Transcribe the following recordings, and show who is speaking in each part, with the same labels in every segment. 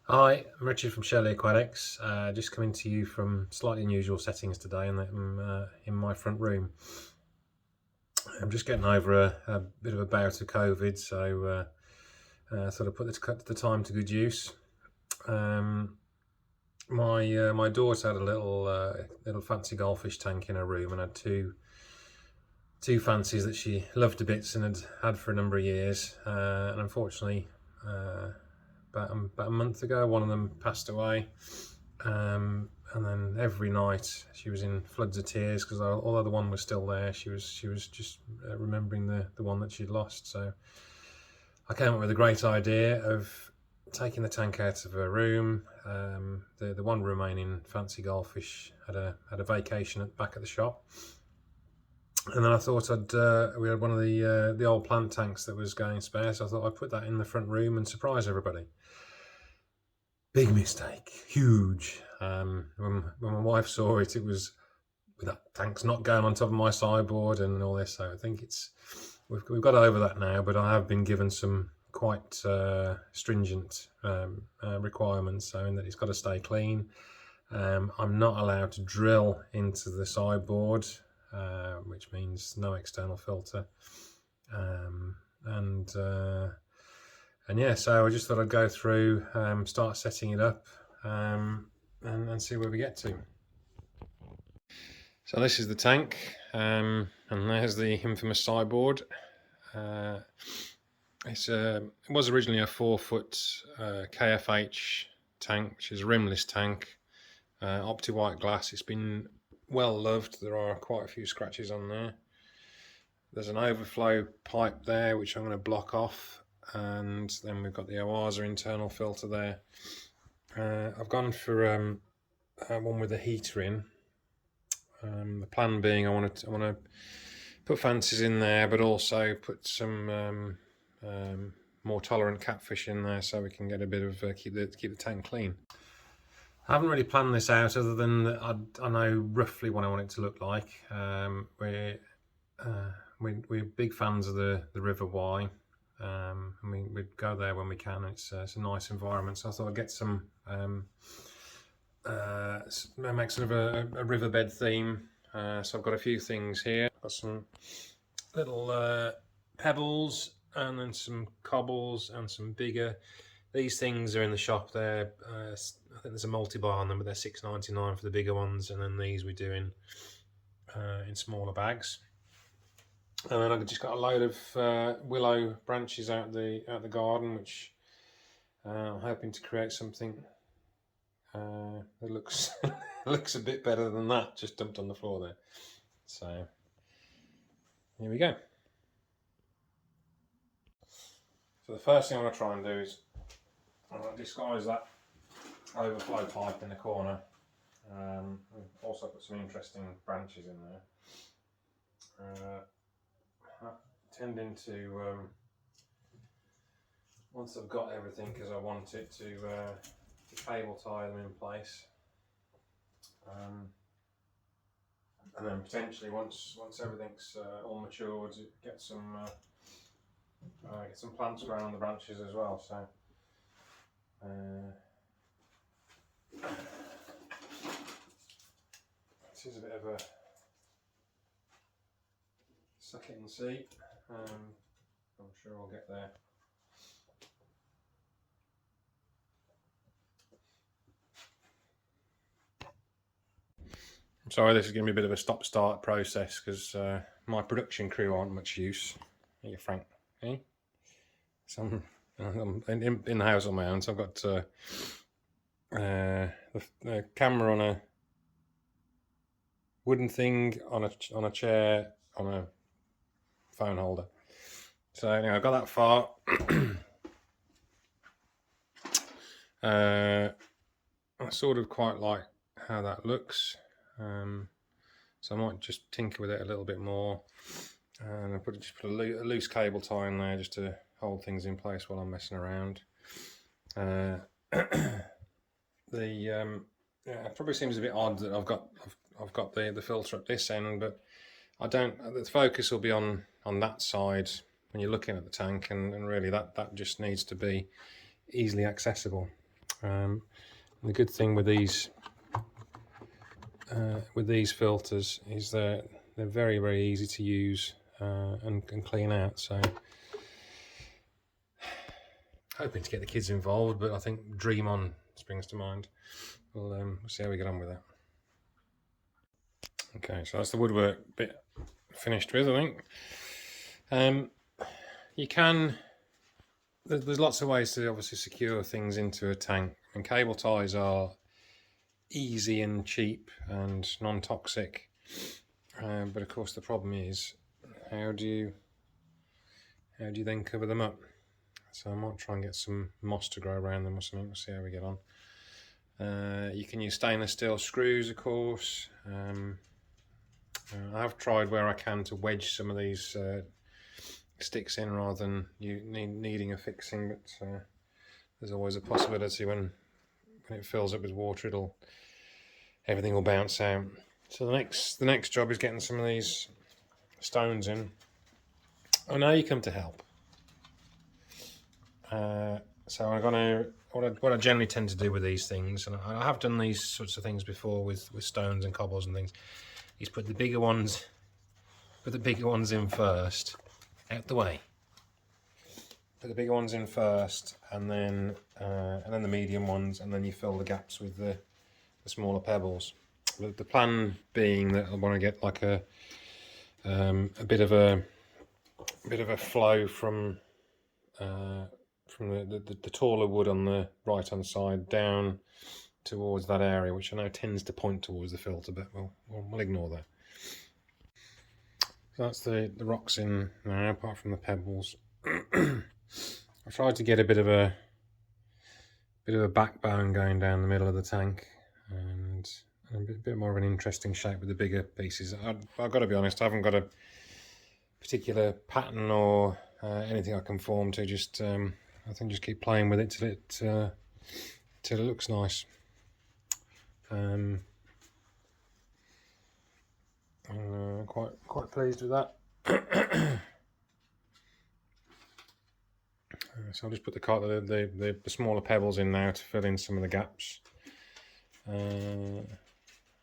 Speaker 1: Hi, I'm Richard from Shirley Aquatics. Just coming to you from slightly unusual settings today, and I'm in my front room. I'm just getting over a bit of a bout of COVID, so sort of put the time to good use. My daughter had a little fancy goldfish tank in her room, and had two fancies that she loved to bits and had for a number of years. And unfortunately, about a month ago, one of them passed away. And then every night she was in floods of tears because although the one was still there, she was just remembering the one that she'd lost. So I came up with a great idea of taking the tank out of her room. The one remaining fancy goldfish had a vacation back at the shop, and then I thought we had one of the old plant tanks that was going spare, so I thought I'd put that in the front room and surprise everybody. Big mistake, huge. When my wife saw it, it was with that tank's not going on top of my sideboard and all this. So I think we've got over that now. But I have been given some quite stringent requirements, so in that it's got to stay clean. I'm not allowed to drill into the sideboard, which means no external filter. And yeah, so I just thought I'd go through, start setting it up, and see where we get to. So this is the tank, and there's the infamous sideboard. It was originally a 4-foot KFH tank, which is a rimless tank, opti-white glass. It's been well loved. There are quite a few scratches on there. There's an overflow pipe there, which I'm going to block off. And then we've got the Oasa internal filter there. I've gone for one with a heater in. The plan being I want to put fancies in there, but also put some more tolerant catfish in there, so we can get a bit of keep the tank clean. I haven't really planned this out, other than I know roughly what I want it to look like. We're big fans of the River Y. We go there when we can. It's a nice environment, so I thought I'd get some make sort of a riverbed theme. So I've got a few things here. I've got some little pebbles, and then some cobbles, and some bigger. These things are in the shop there. I think there's a multi-buy on them, but they're $6.99 for the bigger ones, and then these we do in smaller bags. And then I've just got a load of willow branches out the garden, which I'm hoping to create something that looks looks a bit better than that just dumped on the floor there. So here we go. So the first thing I'm going to try and do is I'm going to disguise that overflow pipe in the corner. Also put some interesting branches in there. Tending to once I've got everything, because I want it to cable tie them in place, and then potentially once everything's all matured, get some plants growing on the branches as well. So this is a bit of a suck it and see. I'm sure we'll get there. I'm sorry, this is going to be a bit of a stop-start process because my production crew aren't much use. Here, Frank. Eh? So I'm in the house on my own, so I've got the camera on a wooden thing on a chair on a phone holder. So anyway, I got that far. I sort of quite like how that looks, so I might just tinker with it a little bit more, and I just put a loose cable tie in there just to hold things in place while I'm messing around. It probably seems a bit odd that I've got the filter at this end, but I don't. The focus will be on that side when you're looking at the tank, and really that just needs to be easily accessible. And the good thing with these filters is that they're very, very easy to use and clean out. So hoping to get the kids involved, but I think Dream On springs to mind. We'll see how we get on with that. Okay, so that's the woodwork bit finished with, I think. You can, there's lots of ways to obviously secure things into a tank, and cable ties are easy and cheap and non-toxic. But of course the problem is, how do you then cover them up? So I might try and get some moss to grow around them or something. We'll see how we get on. You can use stainless steel screws, of course. I have tried where I can to wedge some of these sticks in rather than you needing a fixing, but there's always a possibility when it fills up with water, everything will bounce out. So the next job is getting some of these stones in. Oh, now you come to help. So I'm gonna, what I generally tend to do with these things, and I have done these sorts of things before with stones and cobbles and things, is put the bigger ones in first, out the way. Put the bigger ones in first, and then the medium ones, and then you fill the gaps with the smaller pebbles. The plan being that I want to get like a bit of a flow from the taller wood on the right hand side down towards that area, which I know tends to point towards the filter, but we'll ignore that. So that's the rocks in now, apart from the pebbles. I tried to get a bit of a backbone going down the middle of the tank, and a bit more of an interesting shape with the bigger pieces. I've got to be honest, I haven't got a particular pattern or anything I can form to. Just I think just keep playing with it till it looks nice. Quite pleased with that. So I'll just put the smaller pebbles in now to fill in some of the gaps, and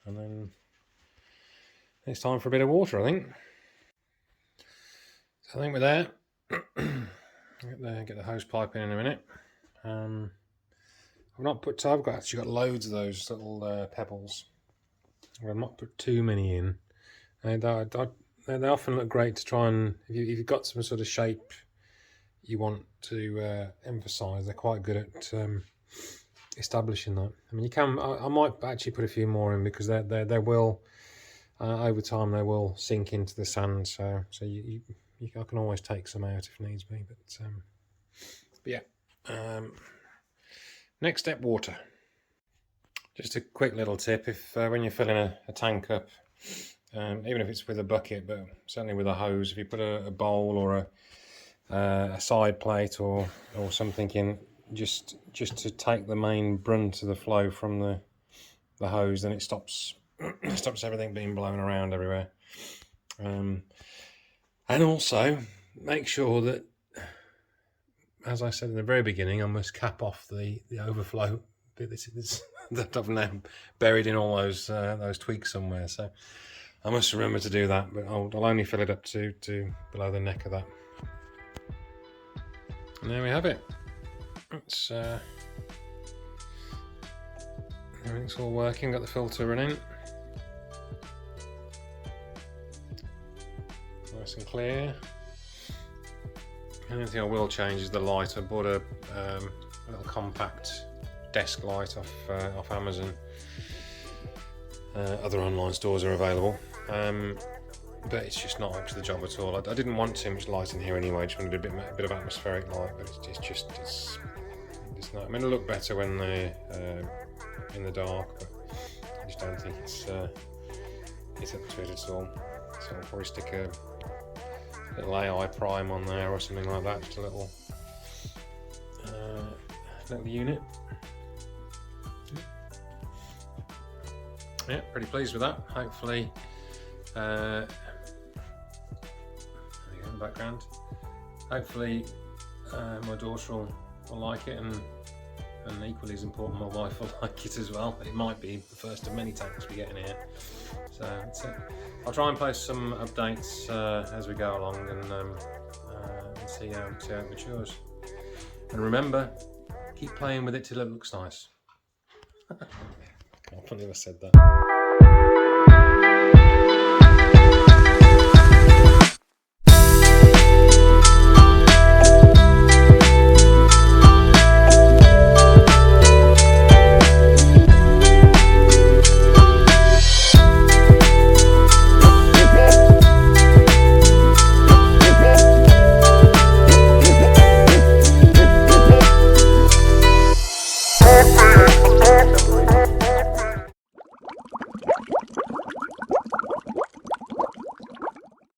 Speaker 1: then it's time for a bit of water, I think. So I think we're there. Get the hose pipe in a minute. I've actually got loads of those little pebbles. I've not put too many in. And they often look great to try and, if you've got some sort of shape you want to emphasise, they're quite good at establishing that. I mean, you can. I might actually put a few more in, because they will over time they will sink into the sand. So I can always take some out if needs be. But yeah. Next step, water. Just a quick little tip: if when you're filling a tank up, even if it's with a bucket, but certainly with a hose, if you put a bowl or a side plate or something in, just to take the main brunt of the flow from the hose, then it stops everything being blown around everywhere. And also make sure that, as I said in the very beginning, I must cap off the overflow bit that I've now buried in all those tweaks somewhere. So I must remember to do that, but I'll only fill it up to below the neck of that. And there we have it. It's everything's all working. Got the filter running, nice and clear. The only thing I will change is the light. I bought a little compact desk light off Amazon. Other online stores are available, but it's just not up to the job at all. I didn't want too much light in here anyway. I just wanted a bit of atmospheric light, but it's not. I mean, it'll look better when they're in the dark, but I just don't think it's up to it at all. So I'll probably stick a little AI prime on there or something like that, just a little unit. Yeah, pretty pleased with that. Hopefully, there you go in the background. Hopefully, my daughter will like it and and equally as important, my wife will like it as well. It might be the first of many tanks we get in here. So that's it. I'll try and post some updates as we go along, and see how it matures. And remember, keep playing with it till it looks nice. I can't believe I said that.